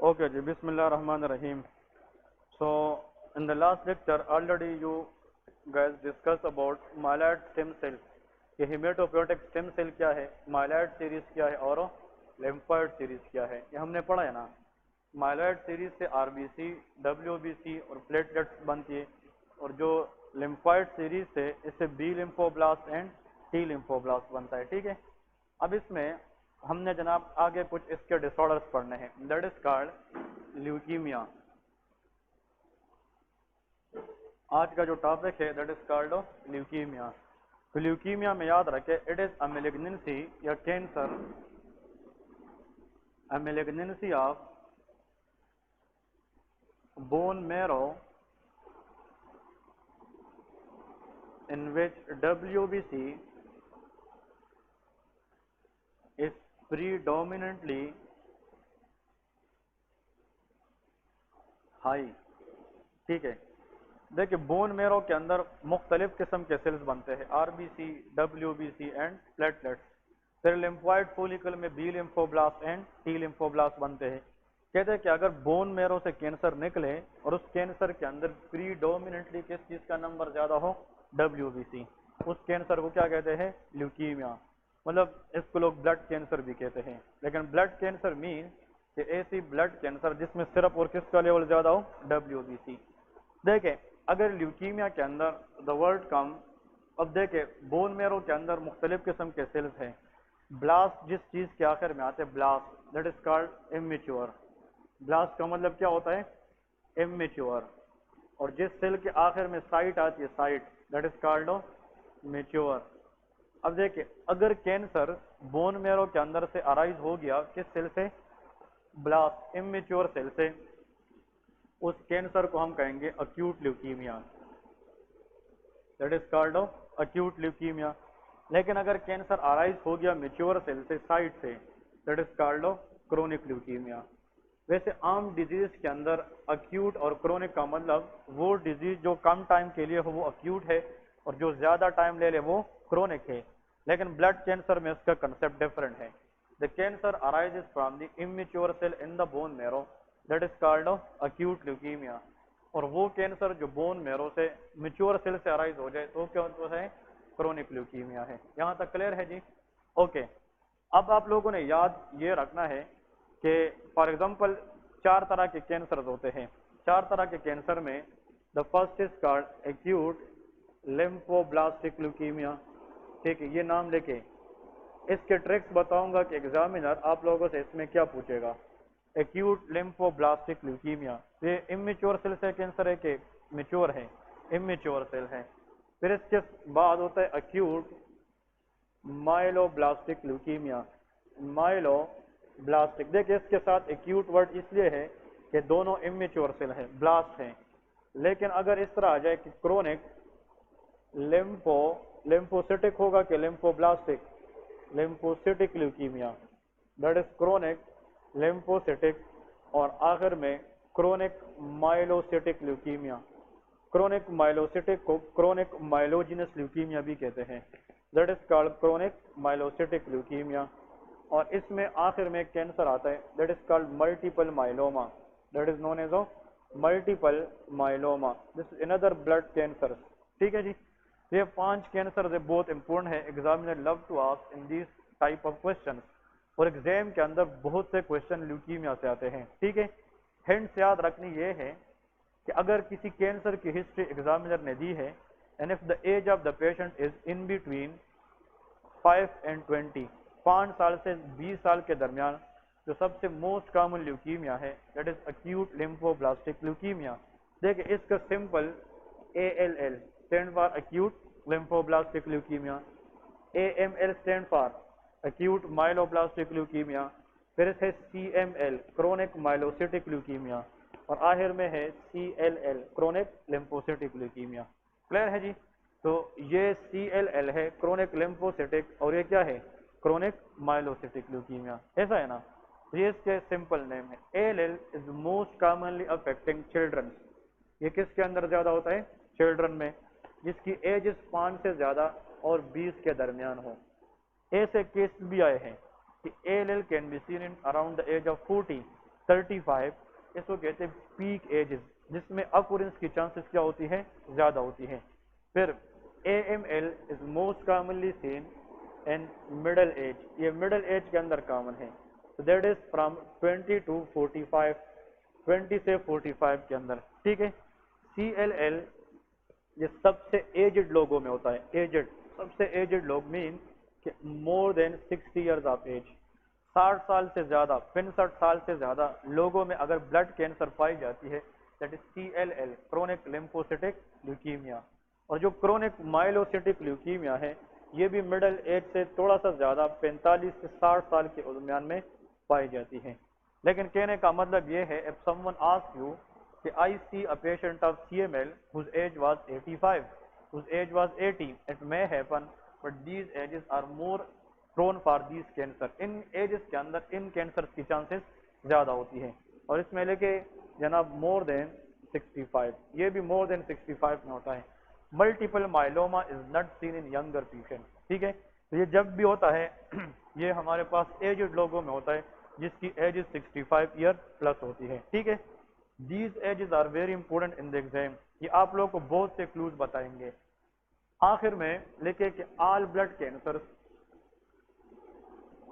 Okay, ji, Bismillah Rahman Rahim. So, in the last lecture, already you guys discussed about myeloid stem cell. ये haematopoietic stem cell क्या है, myeloid series क्या है और lymphoid series क्या है, ये हमने पढ़ा है ना। माइलॉइड सीरीज से आरबीसी, डब्ल्यूबीसी और प्लेटलेट्स बनती है, और जो लिम्फोइड सीरीज से इससे B lymphoblast and T lymphoblast बनता है। ठीक है, अब इसमें हमने जनाब आगे कुछ इसके डिसऑर्डर्स पढ़ने हैं। That is called leukaemia. आज का जो टॉपिक है दैट इज कॉल्ड ल्यूकीमिया। तो ल्यूकीमिया में याद रखे, इट इज अ मैलिग्नेंसी या cancer, a malignancy of bone marrow in which WBC is predominantly high। ठीक है, देखिए बोन मेरो के अंदर मुख्तलिफ किस्म के सेल्स बनते हैं, आरबीसी, डब्ल्यूबीसी एंड प्लेटलेट्स। फिर लिम्फोइड फोलिकल में B lymphoblast and T lymphoblast बनते हैं। कहते हैं कि अगर बोन मेरो से कैंसर निकले और उस कैंसर के अंदर प्रीडोमिनेंटली किस चीज का नंबर ज्यादा हो, WBC, उस कैंसर को क्या कहते हैं, ल्यूकीमिया। मतलब इसको लोग ब्लड कैंसर भी कहते हैं, लेकिन ब्लड कैंसर मीन कि ऐसी ब्लड कैंसर जिसमें सिर्फ और किसका लेवल ज्यादा हो, WBC। देखें, अगर ल्यूकीमिया के अंदर द वर्ड कम, अब देखें बोन मेरो के अंदर मुख्तलिफ किस्म के सेल्स हैं। ब्लास्ट जिस चीज के आखिर में आते हैं, blast, that is called immature. Blast का मतलब क्या होता है, इमेच्योर। और जिस सेल के आखिर में साइट आती है, site, that is called mature. अब देखिए, अगर कैंसर बोन मेरो के अंदर से अराइज हो गया, किस सेल से, ब्लास्ट, इमेच्योर सेल से, उस कैंसर को हम कहेंगे acute leukaemia, that is called acute leukaemia. लेकिन अगर कैंसर अराइज हो गया मैच्योर सेल से, साइट से, that is called chronic leukaemia. वैसे आम डिजीज के अंदर अक्यूट और क्रोनिक का मतलब वो डिजीज जो कम टाइम के लिए हो वो अक्यूट है, और जो ज्यादा टाइम ले ले वो क्रोनिक है। लेकिन ब्लड कैंसर में इसका कंसेप्ट डिफरेंट है। The cancer arises from the immature cell in the bone marrow, that is called acute leukaemia. और वो कैंसर जो बोन मैरो से मैच्योर सेल से अराइज हो जाए तो क्या है, क्रोनिक ल्यूकीमिया है। यहाँ तक क्लियर है जी? ओके, अब आप लोगों ने याद ये रखना है कि फॉर एग्जांपल 4 तरह के कैंसर होते हैं। 4 तरह के कैंसर में the first is called acute lymphoblastic leukaemia. ठीक है, ये नाम लेके इसके ट्रिक्स बताऊंगा कि एग्जामिनर आप लोगों से इसमें क्या पूछेगा। एक्यूट लिम्फोब्लास्टिक ल्यूकीमिया, ये इमेच्योर सेल से कैंसर है कि मैच्योर है, इमेच्योर सेल है। फिर इसके बाद होता है एक्यूट माइलोब्लास्टिक ल्यूकीमिया, माइलोब्लास्टिक। देखिए इसके साथ एक्यूट वर्ड इसलिए है कि दोनों इमेच्योर सेल है, ब्लास्ट है। लेकिन अगर इस तरह आ जाए कि क्रोनिक लिम्फोसिटिक होगा कि lymphoblastic, lymphocytic leukaemia, that is chronic lymphocytic. और आखिर में chronic myelocytic leukaemia. Chronic myelocytic को क्रोनिक माइलोजिनस ल्यूकीमिया भी कहते हैं, that is called chronic myelocytic leukaemia. और इसमें आखिर में कैंसर आता है, that is called multiple myeloma, that is known as multiple myeloma. This is another blood cancer. ठीक है जी, ये 5 कैंसर है, बहुत इंपॉर्टेंट है। Examiner love to ask in this type of question, और एग्जाम के अंदर बहुत से क्वेश्चन ल्यूकीमिया से आते हैं। ठीक है, हिंट्स याद रखनी ये है कि अगर किसी कैंसर की हिस्ट्री एग्जामिनर ने दी है, and if the age of the patient is in between 5 and 20, 5 साल से 20 साल के दरमियान, जो सबसे मोस्ट कॉमन ल्यूकीमिया है that is acute lymphoblastic leukaemia. देखिए इसका simple ALL stand for acute lymphoblastic leukaemia, AML stand for acute myeloblastic leukaemia, फिर है CML क्रोनिक माइलोसिटिक ल्यूकीमिया, और आखिर में है CLL chronic lymphocytic leukaemia. Clear है जी? तो ये CLL है क्रोनिक लिम्फोसिटिक, और ये क्या है, क्रोनिक माइलोसिटिक ल्यूकीमिया। ऐसा है ना? ये इसके सिंपल नेम है। ALL is most commonly affecting children. ये किसके अंदर ज्यादा होता है, चिल्ड्रन में, जिसकी एज 5 से ज्यादा और 20 के दरमियान हो। ऐसे केस भी आए हैं कि ALL can be seen in around the age of 40, 35, اس کو کہتے ہیں پیک ایجز، جس میں اکورنس کی چانسز کیا ہوتی ہیں؟ زیادہ ہوتی ہیں. پھر AML is most commonly seen in middle age، یہ middle age کے اندر کامن ہے. So that is from 20 to 45، 20 سے 45 کے اندر. ٹھیک ہے. CLL یہ سب سے ایجڈ لوگوں میں ہوتا ہے. ایجڈ، سب سے ایجڈ لوگ مین کہ مور دین 60 ایئرز آف ایج، 60 سال سے زیادہ، 65 سال سے زیادہ لوگوں میں اگر بلڈ کینسر پائی جاتی ہے that is CLL، chronic lymphocytic leukaemia. اور جو کرونک مائلوسیٹک لیوکیمیا ہے یہ بھی مڈل ایج سے تھوڑا سا زیادہ، 45 سے 60 سال کے درمیان میں پائی جاتی ہے. لیکن کہنے کا مطلب یہ ہے if someone asks you کہ I see a patient of CML whose age was 85, whose age was 80, it may happen but these ages are more prone for these cancer. ان ایجز کے اندر ان کینسر کی چانسز زیادہ ہوتی ہیں. اور اس میں لے کے جناب مور دین 65، یہ بھی مور دین 65 میں ہوتا ہے. Multiple myeloma is not seen in younger patient. ٹھیک ہے. تو یہ جب بھی ہوتا ہے یہ ہمارے پاس ایجڈ لوگوں میں ہوتا ہے جس کی ایج 65 ایئر پلس ہوتی ہے. ٹھیک ہے. These ages are very important in the exam. یہ آپ لوگوں کو بہت سے کلوز بتائیں گے. آخر میں لکھے کہ آل بلڈ کینسر،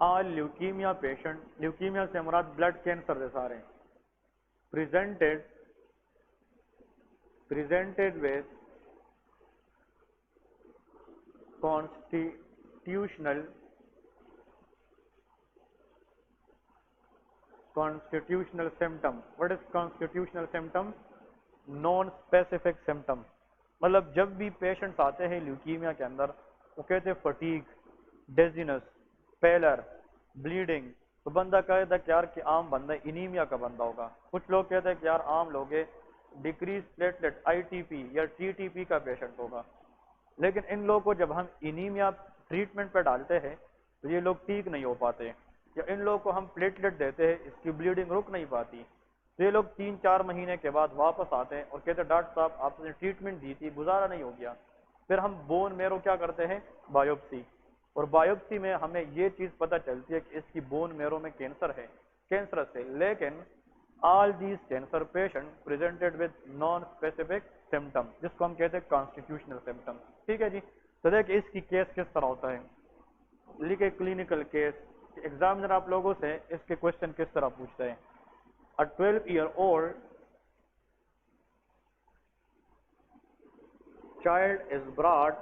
آل لیوکیمیا پیشنٹ، لیوکیمیا سے مراد بلڈ کینسر سے سارے presented with constitutional symptom. What is constitutional symptom? Non specific symptom. مطلب جب بھی پیشنٹس آتے ہیں لیوکیمیا کے اندر وہ کہتے ہیں فٹیگ، ڈیزینس، پیلر، بلیڈنگ، تو بندہ کہتا ہے کہ یار کہ عام بندہ انیمیا کا بندہ ہوگا. کچھ لوگ کہتے ہیں کہ یار عام لوگ ڈیکریز پلیٹلیٹ ITP یا TTP کا پیشنٹ ہوگا. لیکن ان لوگوں کو جب ہم انیمیا ٹریٹمنٹ پہ ڈالتے ہیں تو یہ لوگ ٹھیک نہیں ہو پاتے، یا ان لوگوں کو ہم پلیٹلیٹ دیتے ہیں اس کی بلیڈنگ رک نہیں پاتی، تو یہ لوگ 3-4 مہینے کے بعد واپس آتے ہیں اور کہتے ہیں ڈاکٹر صاحب آپ نے ٹریٹمنٹ دی تھی، گزارا نہیں ہو گیا. پھر ہم بون میرو کیا کرتے ہیں؟ بایوپسی. اور بایوپسی میں ہمیں یہ چیز پتہ چلتی ہے کہ اس کی بون میرو میں کینسر ہے، کینسرس ہے. لیکن all these cancer patients presented with non-specific symptom، جس کو ہم کہتے ہیں constitutional symptom. ٹھیک ہے جی. تو دیکھیں اس کی کیس کس طرح ہوتا ہے. لکھے کلینکل کیس. ایگزامنر آپ لوگوں سے اس کے کوشچن کس طرح پوچھتے ہیں. A 12-year-old child is brought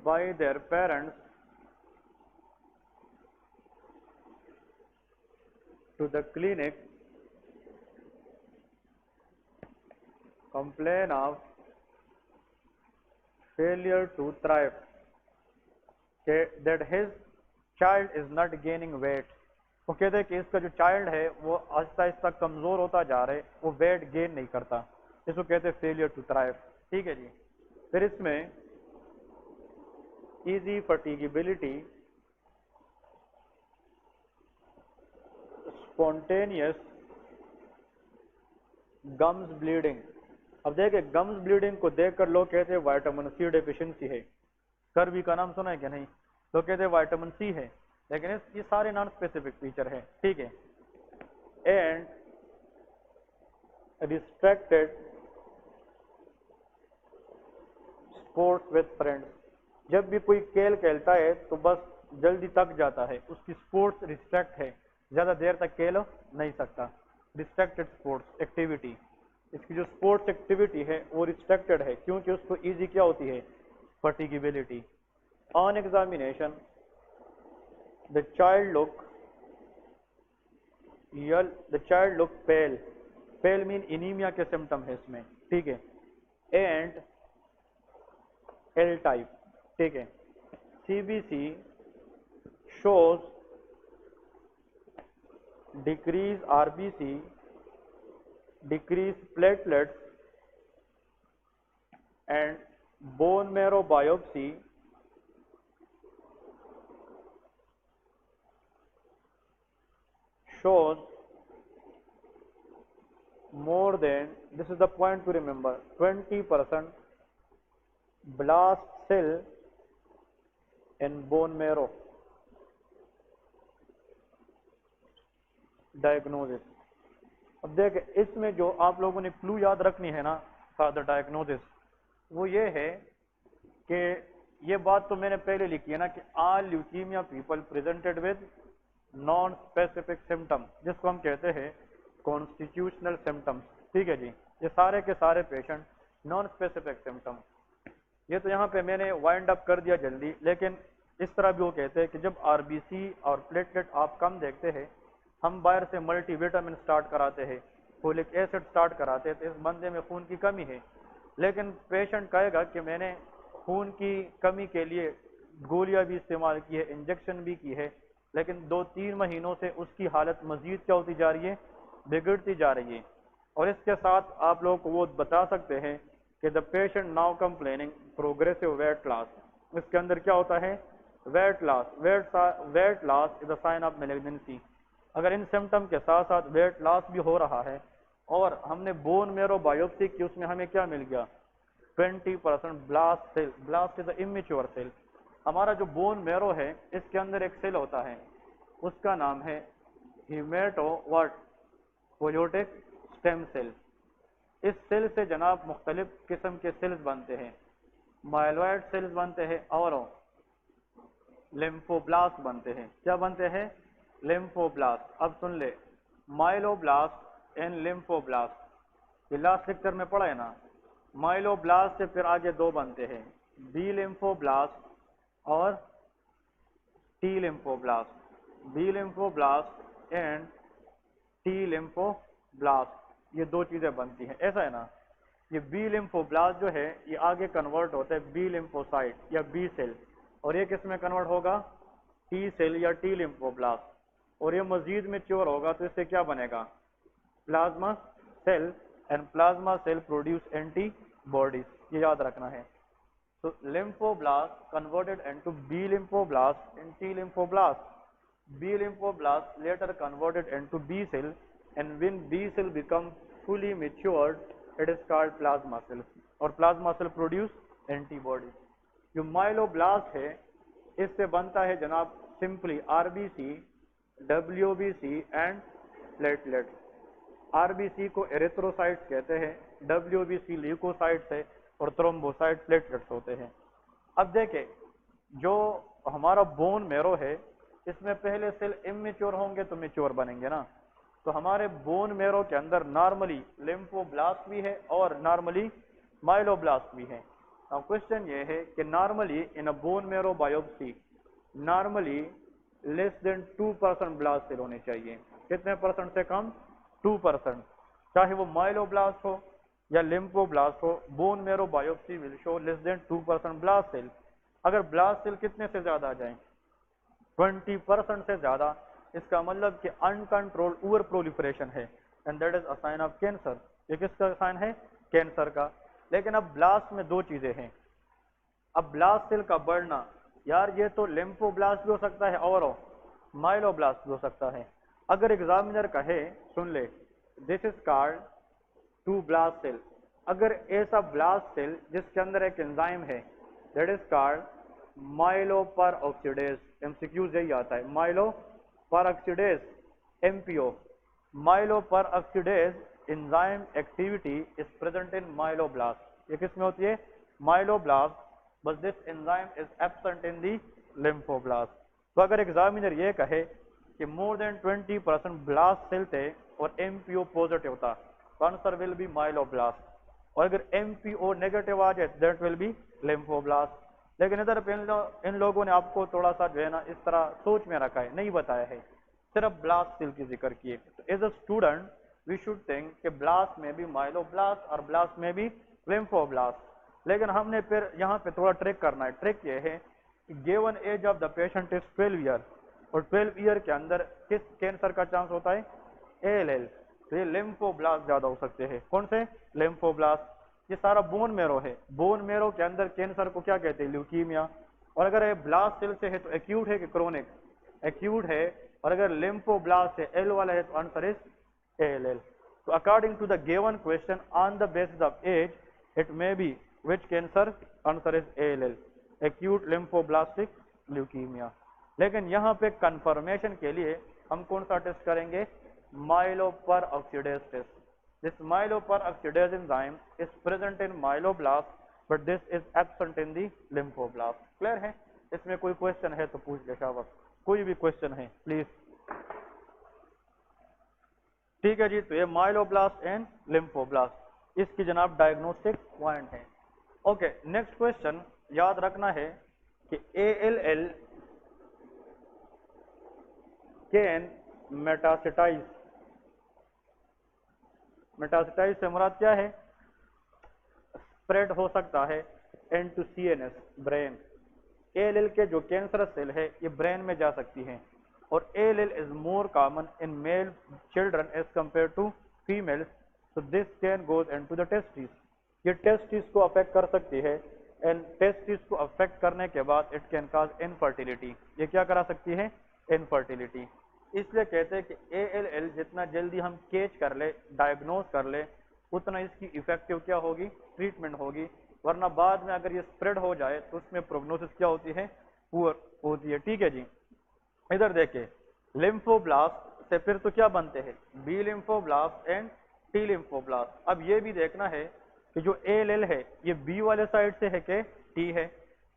by their parents to the clinic, complain of failure to thrive, that his child is not gaining weight. وہ کہتے ہیں کہ اس کا جو چائلڈ ہے وہ آہستہ آہستہ کمزور ہوتا جا رہا ہے، وہ ویٹ گین نہیں کرتا. اس کو کہتے ہیں فیلئر ٹو تھرائیو. ٹھیک ہے جی. پھر اس میں ایزی فٹیگیبلٹی، اسپونٹینیس گمز بلیڈنگ. اب دیکھیں گمز بلیڈنگ کو دیکھ کر لوگ کہتے ہیں وائٹامن C ڈیفیشنسی ہے. کربی کا نام سنا ہے کہ نہیں؟ لوگ کہتے ہیں وائٹامن C ہے، لیکن یہ سارے نان اسپیسیفک فیچر ہیں. ٹھیک ہے. And restricted sports with friends. جب بھی کوئی کھیل کھیلتا ہے تو بس جلدی تک جاتا ہے، اس کی اسپورٹس ریسٹرکٹ ہے، زیادہ دیر تک کھیل نہیں سکتا. ریسٹرکٹیڈ اسپورٹس ایکٹیویٹی، اس کی جو اسپورٹس ایکٹیویٹی ہے وہ ریسٹرکٹیڈ ہے کیونکہ اس کو ایزی کیا ہوتی ہے؟ Fatigability. On examination the child look pale. pale mean anaemia کے سمٹم ہے اس میں. ٹھیک ہے. And L type. ٹھیک ہے. CBC shows decrease RBC, decrease platelets, and bone marrow biopsy shows more than, this is the point to remember, 20% blast cell in bone marrow. Diagnosis. अब देखें इसमें जो आप लोगों ने क्लू याद रखनी है ना फॉर द डायग्नोसिस, वो ये है कि ये बात तो मैंने पहले लिखी है ना कि all leukaemia people presented with non specific symptom, जिसको हम कहते हैं कॉन्स्टिट्यूशनल सिम्टम्स। ठीक है जी, ये सारे के सारे पेशेंट नॉन स्पेसिफिक सिम्टम। ये तो यहाँ पे मैंने वाइंड अप कर दिया जल्दी, लेकिन इस तरह भी वो कहते हैं कि जब आरबीसी और प्लेटलेट आप कम देखते हैं, हम बाहर से मल्टी विटामिन स्टार्ट कराते हैं, फोलिक एसिड स्टार्ट कराते हैं, तो इस बंदे में खून की कमी है। लेकिन पेशेंट कहेगा कि मैंने खून की कमी के लिए गोलियां भी इस्तेमाल की है, इंजेक्शन भी की है, लेकिन 2-3 महीनों से उसकी हालत मजीद क्या होती जा रही है, बिगड़ती जा रही है। और इसके साथ आप लोगों को वो बता सकते हैं कि the patient now complaining progressive weight loss. इसके अंदर क्या होता है, weight loss. Weight loss is a sign of malignancy. अगर इन सिम्टम के साथ साथ वेट लॉस भी हो रहा है और हमने बोन मेरो बायोप्सी की, उसमें हमें क्या मिल गया, 20% blast cell. Blast is immature cell. हमारा जो बोन मेरो है इसके अंदर एक सेल होता है, उसका नाम है हीमेटो व्हाट, पोयोटिक स्टेम सेल। इस सेल से जनाब मुख्तलिफ किस्म के सेल्स बनते हैं, माइलॉइड सेल्स बनते हैं और लिम्फोब्लास्ट बनते हैं। क्या बनते हैं, लिम्फोब्लास्ट। अब सुन ले, माइलोब्लास्ट एंड लिम्फोब्लास्ट, ये लास्ट लेक्चर में पढ़ा है ना। माइलोब्लास्ट से फिर आगे दो बनते हैं, बी लिम्फोब्लास्ट और T lymphoblast. B lymphoblast and T lymphoblast, ये दो चीजें बनती हैं, ऐसा है ना। ये बी लिम्फोब्लास्ट जो है ये आगे कन्वर्ट होता है बी लिम्फोसाइट या बी सेल, और ये किस में कन्वर्ट होगा, टी सेल या टी लिम्फोब्लास्ट। और ये मजीद मैच्योर होगा तो इससे क्या बनेगा, plasma cell, and plasma cell produce antibodies, ये याद रखना है। तो lymphoblast converted into B lymphoblast and T lymphoblast. B lymphoblast later converted into B cell, and when B cell becomes fully matured, it is called plasma cell, और plasma cell produce antibodies। जो myeloblast है इससे बनता है जनाब simply RBC, WBC and platelets. RBC को erythrocytes कहते हैं, WBC ल्यूकोसाइट्स है और थ्रोम्बोसाइट प्लेटलेट्स होते हैं। अब देखें जो हमारा बोन मेरो है इसमें पहले सेल इमेच्योर होंगे तो मैच्योर बनेंगे ना। तो हमारे बोन मेरो के अंदर नॉर्मली लिम्फोब्लास्ट भी है और नॉर्मली माइलोब्लास्ट भी है। अब क्वेश्चन ये है कि normally in a bone marrow biopsy normally less than 2% blast cell होने चाहिए। कितने परसेंट से कम, 2%। चाहे वो माइलोब्लास्ट हो या लिम्फोब्लास्ट हो, bone marrow biopsy will show less than 2% blast cell. अगर ब्लास्ट सेल कितने से ज्यादा आ जाए, 20% से ज्यादा, इसका मतलब कि अनकंट्रोल्ड ओवर प्रोलिफरेशन है, and that is a sign of cancer. ये किसका साइन है, कैंसर का। लेकिन अब ब्लास्ट में दो चीजें हैं। अब ब्लास्ट सेल का बढ़ना, यार ये तो लिम्फोब्लास्ट भी हो सकता है और माइलोब्लास्ट भी हो सकता है। अगर एग्जामिनर कहे, सुन ले, this is called to blast cell. अगर ऐसा ब्लास्ट सेल जिसके अंदर एक एंजाइम है, that is called myeloperoxidase. MCQs यही आता है, myeloperoxidase, MPO। Myeloperoxidase enzyme activity is present in myeloblast. ये किस में होती है, myeloblast, but this enzyme is absent in the lymphoblast. तो अगर एग्जामिनर ये कहे कि मोर देन 20% ब्लास्ट सेल थे और MPO पॉजिटिव था, तो आंसर विल बी माइलोब्लास्ट। और अगर MPO नेगेटिव आ जाए दैट विल बी लिम्फोब्लास्ट। लेकिन इधर पे इन लोगों ने आपको थोड़ा सा जो है ना इस तरह सोच में रखा है, नहीं बताया है, सिर्फ ब्लास्ट सेल की जिक्र किए। तो as a student we should think कि ब्लास्ट में भी माइलोब्लास्ट और ब्लास्ट में भी लिम्फोब्लास्ट। लेकिन हमने फिर यहाँ पे थोड़ा ट्रिक करना है। ट्रिक ये है कि given age of the patient is 12 year, और 12 ईयर के अंदर किस कैंसर का चांस होता है, ALL। तो ये लिम्फोब्लास्ट ज्यादा हो सकते हैं। कौन से, लिम्फोब्लास्ट। ये सारा बोन मेरो है, बोन मेरो के अंदर कैंसर को क्या कहते हैं, ल्यूकीमिया। और अगर ये ब्लास्ट सेल से है तो एक्यूट है कि क्रोनिक, एक्यूट है। और अगर लिम्फोब्लास्ट से L वाला है तो आंसर इज ALL। तो according to the given question on the basis of age it may be which cancer, answer is ALL, acute lymphoblastic leukaemia. लेकिन यहाँ पे कंफर्मेशन के लिए हम कौन सा टेस्ट करेंगे, myeloperoxidase test. This myeloperoxidase enzyme is present in myeloblast, but this is absent in the lymphoblast. Clear है? इसमें कोई क्वेश्चन है तो पूछ ले शाबाश, कोई भी क्वेश्चन है प्लीज। ठीक है जी, तो ये माइलोब्लास्ट एंड लिम्फोब्लास्ट इसकी जनाब डायग्नोस्टिक पॉइंट है। ओके, नेक्स्ट क्वेश्चन याद रखना है कि ALL कैन मेटासिटाइज। मेटासिटाइज से मुराद क्या है? स्प्रेड हो सकता है इनटू CNS ब्रेन। ALL के जो कैंसर सेल है ये ब्रेन में जा सकती हैं, और ALL is more common in male children as compared to females, so this can goes into the testes. ये testes को affect कर सकती है, and testes को affect करने के बाद it can cause infertility. ये क्या करा सकती है? Infertility. इसलिए कहते हैं कि ALL जितना जल्दी हम कैच कर ले, डायग्नोज कर ले, उतना इसकी इफेक्टिव क्या होगी? ट्रीटमेंट होगी, वरना बाद में अगर ये स्प्रेड हो जाए तो उसमें प्रोग्नोसिस क्या होती है? पुअर होती है। ठीक है जी, इधर देखिए, लिम्फोब्लास्ट से फिर तो क्या बनते हैं? B lymphoblast and T lymphoblast. अब ये भी देखना है कि जो ALL है ये बी वाले साइड से है कि टी है,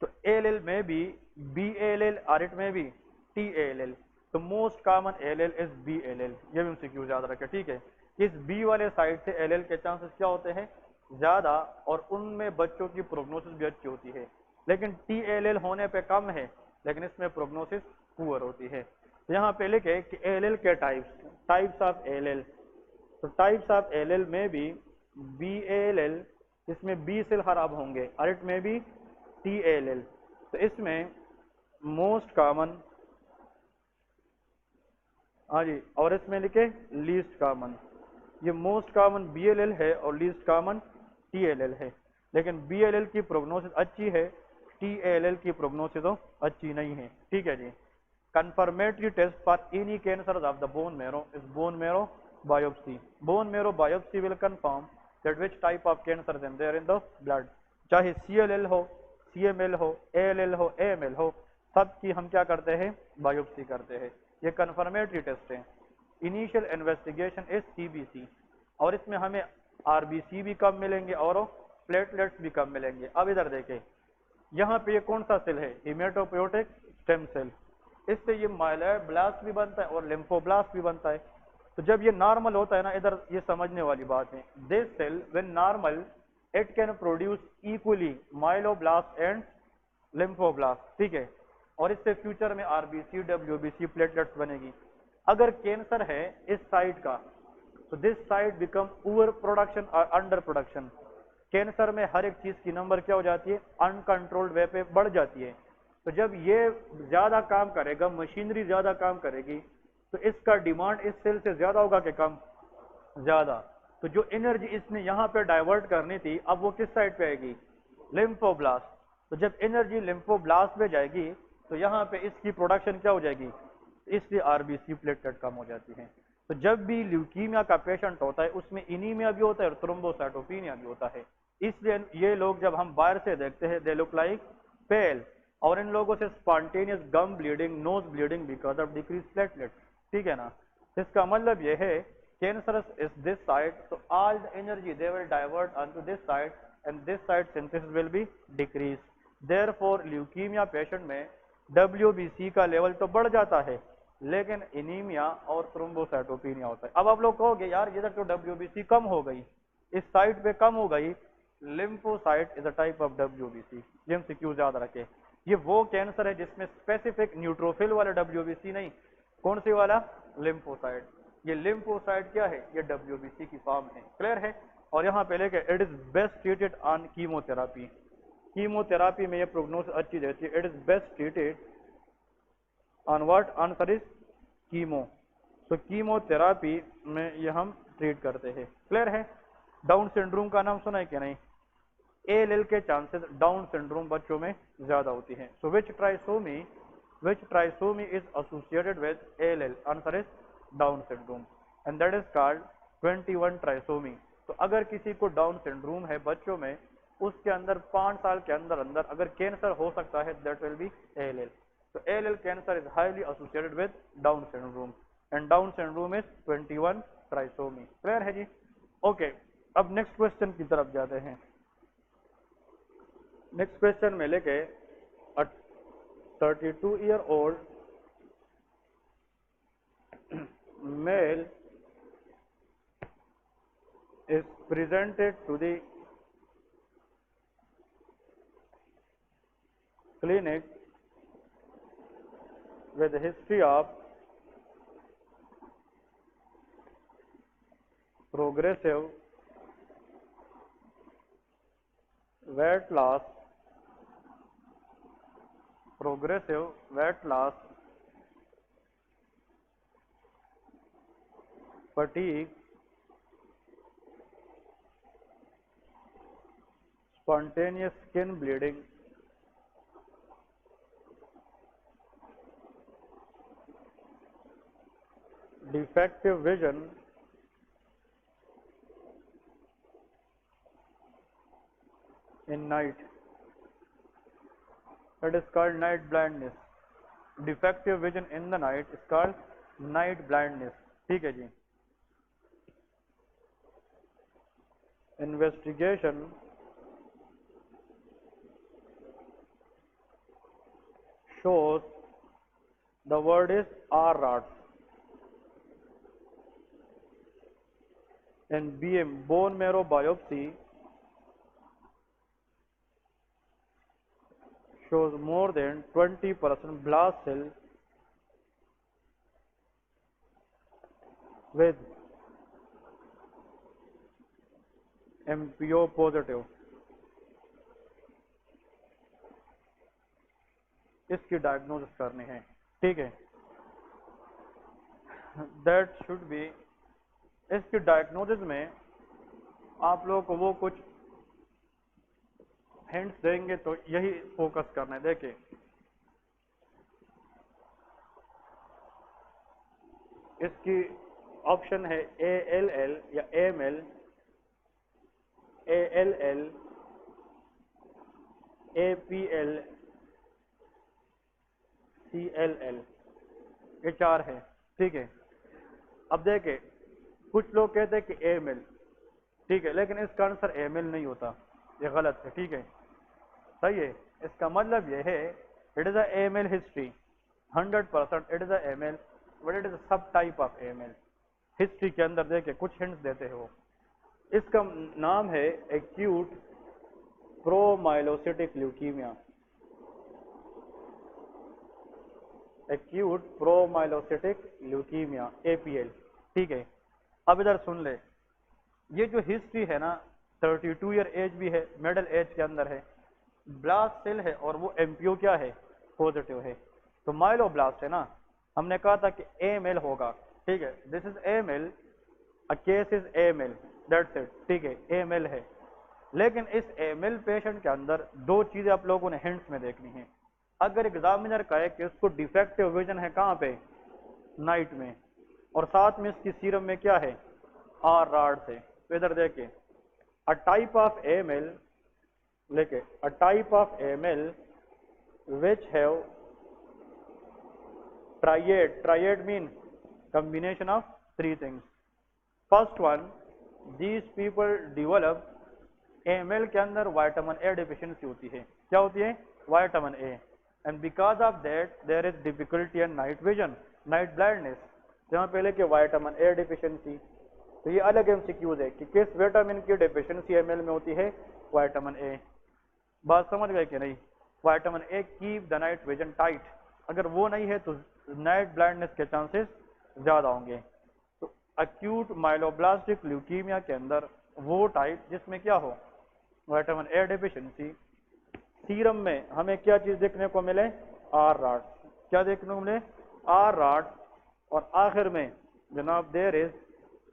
तो ALL में भी BALL और इट में भी TALL, तो most common ALL is BALL। ये भी MCQ याद रखें। ठीक है, इस बी वाले साइड से ALL के चांसेस क्या होते हैं? ज्यादा, और उनमें बच्चों की प्रोग्नोसिस भी अच्छी होती है, लेकिन TALL होने पे कम है, लेकिन इसमें प्रोग्नोसिस पुअर होती है। यहाँ पे लिखे कि ALL के टाइप्स ऑफ ALL, तो टाइप्स ऑफ ALL में भी BALL, इसमें B सेल खराब होंगे, और इट में भी TALL, तो इसमें मोस्ट कॉमन, हाँ जी, और इसमें लिखे लीस्ट कॉमन। ये मोस्ट कॉमन BALL है और लीस्ट कॉमन TALL है, लेकिन BALL की प्रोग्नोसिस अच्छी है, TALL की प्रोग्नोसिस तो अच्छी नहीं है। ठीक है जी, confirmatory test for any cancers of the bone marrow is bone marrow biopsy. Bone marrow biopsy will confirm that which type of cancer is there in the blood. चाहे CLL हो, CML हो, ALL हो, AML हो, सब की हम क्या करते हैं? बायोप्सी करते हैं। ये confirmatory टेस्ट है। इनिशियल इन्वेस्टिगेशन इज CBC, और इसमें हमें RBC भी कम मिलेंगे और प्लेटलेट्स भी कम मिलेंगे। अब इधर देखें, यहाँ पे ये कौन सा सेल है? हिमेटोपोइएटिक स्टेम सेल। इससे ये माइलोब्लास्ट भी बनता है और लिम्फोब्लास्ट भी बनता है। तो जब ये नॉर्मल होता है ना, इधर ये समझने वाली बात है, this cell when normal it can produce equally myeloblast and lymphoblast. ठीक है, और इससे फ्यूचर में RBC, WBC, प्लेटलेट्स बनेगी। अगर कैंसर है इस साइड का, तो this side become poor production और अंडर प्रोडक्शन। कैंसर में हर एक चीज की नंबर क्या हो जाती है? अनकंट्रोल्ड वे पे बढ़ जाती है। तो जब ये ज्यादा काम करेगा, मशीनरी ज्यादा काम करेगी, तो इसका डिमांड इस सेल से ज्यादा होगा कि कम? ज्यादा। तो जो एनर्जी इसने यहाँ पे डाइवर्ट करनी थी, अब वो किस साइड पे आएगी? लिम्फोब्लास्ट। तो जब एनर्जी लिम्फोब्लास्ट में जाएगी तो यहाँ पे इसकी प्रोडक्शन क्या हो जाएगी? इसलिए RBC, प्लेटलेट कम हो जाती है। तो जब भी ल्यूकीमिया का पेशेंट होता है उसमें इनीमिया भी होता है और थ्रोम्बोसाइटोपिनिया भी होता है। इसलिए ये लोग जब हम बाहर से देखते हैं, दे लुक लाइक पेल, और इन लोगों से spontaneous gum bleeding, nose bleeding because of decrease platelet. ठीक है ना, इसका मतलब ये है cancerous is this side, so all the energy they will divert onto this side and this side synthesis will be decreased. Therefore leukemia patient में WBC का level तो बढ़ जाता है, लेकिन एनीमिया और थ्रोम्बोसाइटोपिनिया होता है। अब आप लोग कहोगे यार इधर तो WBC कम हो गई, इस साइड पे कम हो गई। Lymphocyte is a type of WBC। ये MCQ याद रखे। ये वो कैंसर है जिसमें स्पेसिफिक न्यूट्रोफिल वाला WBC नहीं, कौन सी वाला? लिम्फोसाइट। ये लिम्फोसाइट क्या है? ये WBC की फॉर्म है। क्लियर है? और यहाँ पे लेके it is best treated on chemotherapy. Chemotherapy में ये प्रोग्नोसिस अच्छी रहती है। It is best treated on what? Answer is chemo. तो कीमोथेरापी में ये हम ट्रीट करते हैं। क्लियर है? डाउन सिंड्रोम का नाम सुना है कि नहीं? ALL के चांसेस डाउन सिंड्रोम बच्चों में ज्यादा होती हैं। So which trisomy is associated with ALL? Answer is Down syndrome, and that is called 21 trisomy. तो अगर किसी को डाउन सिंड्रोम है बच्चों में, उसके अंदर 5 साल के अंदर अंदर अगर कैंसर हो सकता है, दैट विल बी ALL। तो ALL cancer is highly associated with down syndrome. and Down syndrome is 21 trisomy. Clear है जी? Okay. अब नेक्स्ट क्वेश्चन की तरफ जाते हैं. नेक्स्ट क्वेश्चन में लेके 32-year-old male is presented to the clinic with a history of progressive weight loss, fatigue, spontaneous skin bleeding, defective vision, in night. That is called night blindness. Defective vision in the night is called night blindness. ठीक है जी. Investigation shows the word is R-rods. And BM, bone marrow biopsy, shows more than 20% blast cell with MPO positive. इसकी diagnosis करनी है. ठीक है. That should be. इसकी diagnosis में आप लोगों को वो कुछ हिंट्स देंगे तो यही फोकस करना है. देखिए इसकी ऑप्शन है ALL या AML, ALL, APL, CLL, ये चार है. ठीक है. अब देखें कुछ लोग कहते हैं कि AML. ठीक है, लेकिन इसका आंसर AML नहीं होता, ये गलत है. ठीक है, सही है. इसका मतलब ये है it is a AML history 100%. It is a AML but it is a सब टाइप ऑफ AML. हिस्ट्री के अंदर देखे कुछ हिंट्स देते हो. इसका नाम है acute promyelocytic leukaemia. Acute promyelocytic leukaemia, APL. ठीक है. अब इधर सुन ले, ये जो हिस्ट्री है ना 32 ईयर एज भी है, मिडिल एज के अंदर है, ब्लास्ट सेल है और वो MPO क्या है, पॉजिटिव है. तो माइलोब्लास्ट है ना, हमने कहा था कि AML होगा. ठीक है, this is AML, a case is AML, that's it. ठीक है, AML है. लेकिन इस AML पेशेंट के अंदर दो चीजें आप लोगों ने हिंट्स में देखनी है. अगर एग्जामिनर कहे कि उसको डिफेक्टिव विजन है कहाँ पे, नाइट में, और साथ में इसकी सीरम में क्या है, R-RODS है, तो इधर देखे अ टाइप ऑफ AML लेके a type of AML which have triad mean combination of three things. First one, these people develop, AML के अंदर विटामिन A deficiency होती है. क्या होती है, vitamin A, and because of that there is difficulty in night vision, night blindness. जहाँ पहले के विटामिन A deficiency, तो ये अलग MCQs है कि किस विटामिन की डेफिशिएंसी ML में होती है, विटामिन A. बात समझ गए कि नहीं. Vitamin A keep the night vision tight. अगर वो नहीं है तो नाइट ब्लाइंडनेस के चांसेस ज्यादा होंगे. तो एक्यूट माइलोब्लास्टिक ल्यूकीमिया के अंदर वो टाइप जिसमें क्या हो, विटामिन A डेफिशिएंसी. सीरम में हमें क्या चीज देखने को मिले, R-RODS. क्या देखने को मिले, R-RODS. और आखिर में जनाब there is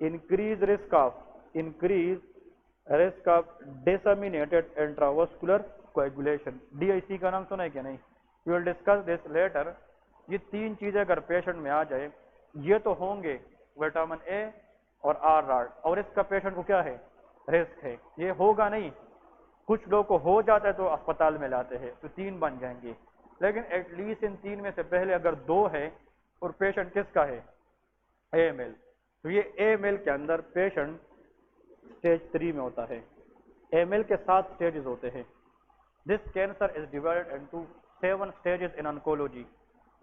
increase risk of disseminated intravascular coagulation. DIC का नाम सुना है क्या नहीं, we will discuss this later. ये तीन चीजें अगर पेशेंट में आ जाए, ये तो होंगे विटामिन A और R-ROD, और इसका पेशेंट को क्या है, रिस्क है. ये होगा नहीं, कुछ लोग को हो जाता है तो अस्पताल में लाते हैं, तो तीन बन जाएंगे. लेकिन एटलीस्ट इन तीन में से पहले अगर दो है और पेशेंट किसका है, AML। तो ये AML के अंदर पेशेंट स्टेज 3 में होता है। AML के 7 स्टेजेस होते हैं। This cancer is divided into 7 stages in oncology.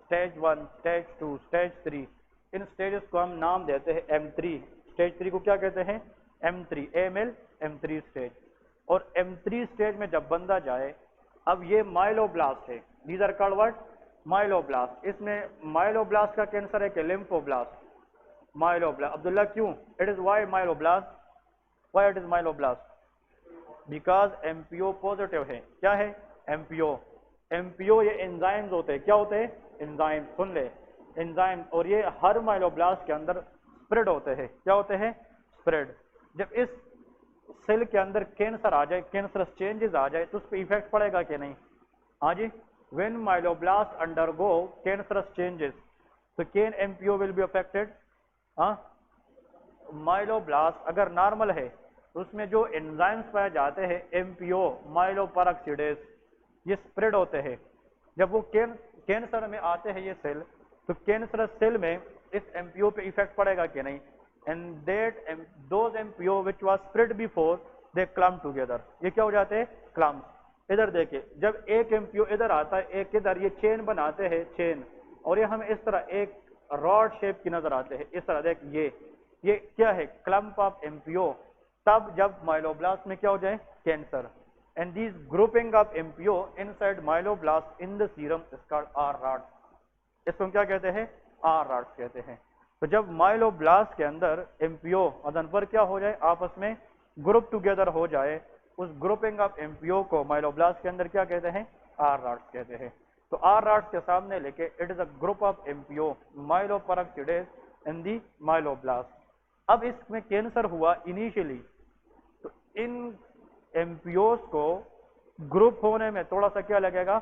Stage 1, stage 2, stage 3। In stages को हम नाम देते हैं M3। स्टेज 3 को क्या कहते हैं? M3। AML M3 stage. और M3 स्टेज में जब बंदा जाए, अब ये माइलोब्लास्ट है। These are called what? Myeloblast. इसमें माइलोब्लास्ट का कैंसर है कि लिम्फोब्लास्ट? माइलोब्लास्ट। अब्दुल्ला क्यों? It is why myeloblast? Why it is myeloblast? Because MPO positive है। क्या है? MPO। MPO ये एंजाइम्स होते हैं। क्या होते हैं? एंजाइम। सुन ले, एंजाइम। और ये हर माइलोब्लास्ट के अंदर स्प्रेड होते हैं। क्या होते हैं? स्प्रेड। जब इस सेल के अंदर कैंसर आ जाए, कैंसरस चेंजेस आ जाए, तो उस पर इफेक्ट पड़ेगा कि नहीं? हाँ जी। When myeloblast undergo cancerous changes, तो can MPO will be affected? हाँ। माइलोब्लास्ट अगर नॉर्मल है तो उसमें जो एंजाइम्स पाए जाते हैं MPO, माइलोपेरोक्सीडेज, ये स्प्रेड होते हैं। जब वो कैंसर में आते हैं ये सेल, तो कैंसरस सेल में इस MPO पे इफेक्ट पड़ेगा कि नहीं? And that those MPO which was spread before, they clump together. ये क्या हो जाते हैं? क्लम्प। इधर देखिए, जब एक MPO इधर आता है, एक इधर, ये चेन बनाते हैं, चेन। और ये हमें इस तरह एक रॉड शेप की नजर आते हैं। इस तरह देख, ये क्या है? Clump of MPO। तब जब माइलोब्लास्ट में क्या हो जाए? Cancer. And this grouping of MPO inside myeloblast in the serum is called R rod। इसको हम क्या कहते हैं? R rods कहते हैं। तो जब माइलोब्लास्ट के अंदर MPO अदनवर क्या हो जाए? आपस में ग्रुप टुगेदर हो जाए, उस ग्रुपिंग ऑफ MPO को माइलोब्लास्ट के अंदर क्या कहते हैं? R rods कहते हैं। तो R rods के सामने लेके, it is a group of MPO, माइलोपेरोक्सीडेज in the myeloblast. अब इसमें कैंसर हुआ इनिशियली, तो इन MPOs को ग्रुप होने में थोड़ा सा क्या लगेगा?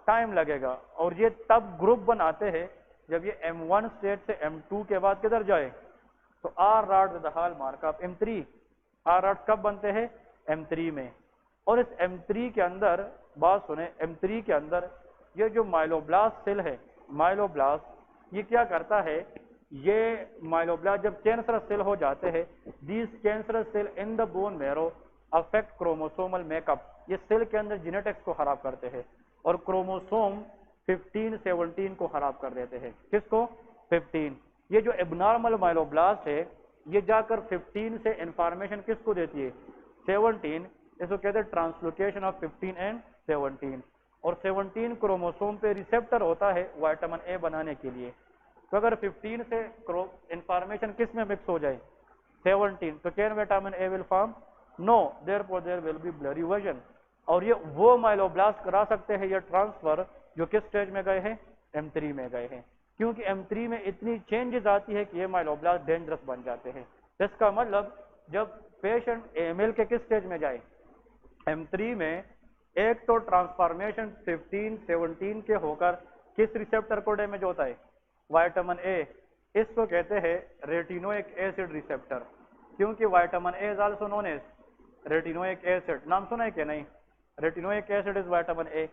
टाइम लगेगा। और ये तब ग्रुप बनाते हैं जब ये M1 स्टेज से M2 के बाद किधर जाए? तो R rods the hall mark of M3। R rods कब बनते हैं? M3 में। और इस M3 के अंदर, बात सुने, M3 के अंदर ये जो माइलोब्लास्ट सेल है, माइलोब्लास्ट, ये क्या करता है? ये माइलोब्लास्ट जब कैंसरस सेल हो जाते हैं, these cancerous cell in the bone marrow affect chromosomal makeup. ये सेल के अंदर जेनेटिक्स को खराब करते हैं और क्रोमोसोम 15, 17 को खराब कर देते हैं। किसको? 15। ये जो एबनॉर्मल माइलोब्लास्ट है, ये जाकर 15 से इंफॉर्मेशन किसको देती है? 17। इसको कहते हैं ट्रांसलोकेशन ऑफ 15 एंड 17। और 17 क्रोमोसोम पे रिसेप्टर होता है विटामिन ए बनाने के लिए। तो अगर 15 से इंफॉर्मेशन किस में मिक्स हो जाए? 17, तो can vitamin A will form? No, therefore there will be blurry vision. और ये वो माइलोब्लास्ट करा सकते हैं ये ट्रांसफर जो किस स्टेज में गए हैं? M3 में गए हैं। क्योंकि M3 में इतनी चेंजेस आती है कि ये माइलोब्लास्ट डेंजरस बन जाते हैं। इसका मतलब जब पेशेंट AML के किस स्टेज में जाए? M3 में, एक तो ट्रांसफॉर्मेशन 15, 17 के होकर किस रिसेप्टर को डैमेज होता है? Vitamin A. इसको कहते हैं रेटिनोइक एसिड रिसेप्टर। क्योंकि vitamin A is also known as retinoic acid. नाम सुना है कि नहीं? Retinoic acid is vitamin A.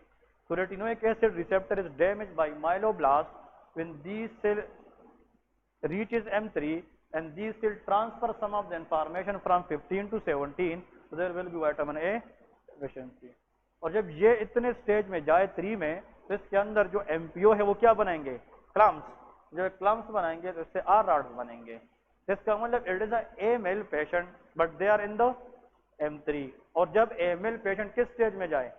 So retinoic acid receptor is damaged by myeloblast when these cell reaches M3, and these cell transfer some of the information from 15 to 17, so there will be vitamin A deficiency। और जब ये इतने stage में जाए 3 में, तो इसके अंदर जो MPO है वो क्या बनाएंगे? क्लम्प्स। जो क्लम्प्स बनाएंगे तो इससे R rods बनेंगे। इसका मतलब it is AML patient but they are in the M3। और जब AML पेशेंट किस स्टेज में जाए?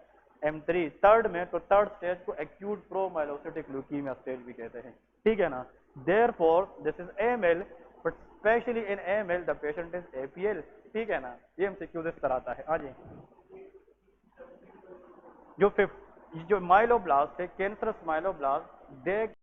M3 थर्ड में, तो थर्ड स्टेज को एक्यूट प्रोमाइलोसिटिक ल्यूकीमिया स्टेज भी कहते हैं। ठीक है ना? Therefore this is AML, but specially in AML the patient is APL। ठीक है ना? ये MCQ इस तरह आता है। हाँ जी। जो माइलोब्लास्ट है, कैंसरस माइलोब्लास्ट, दे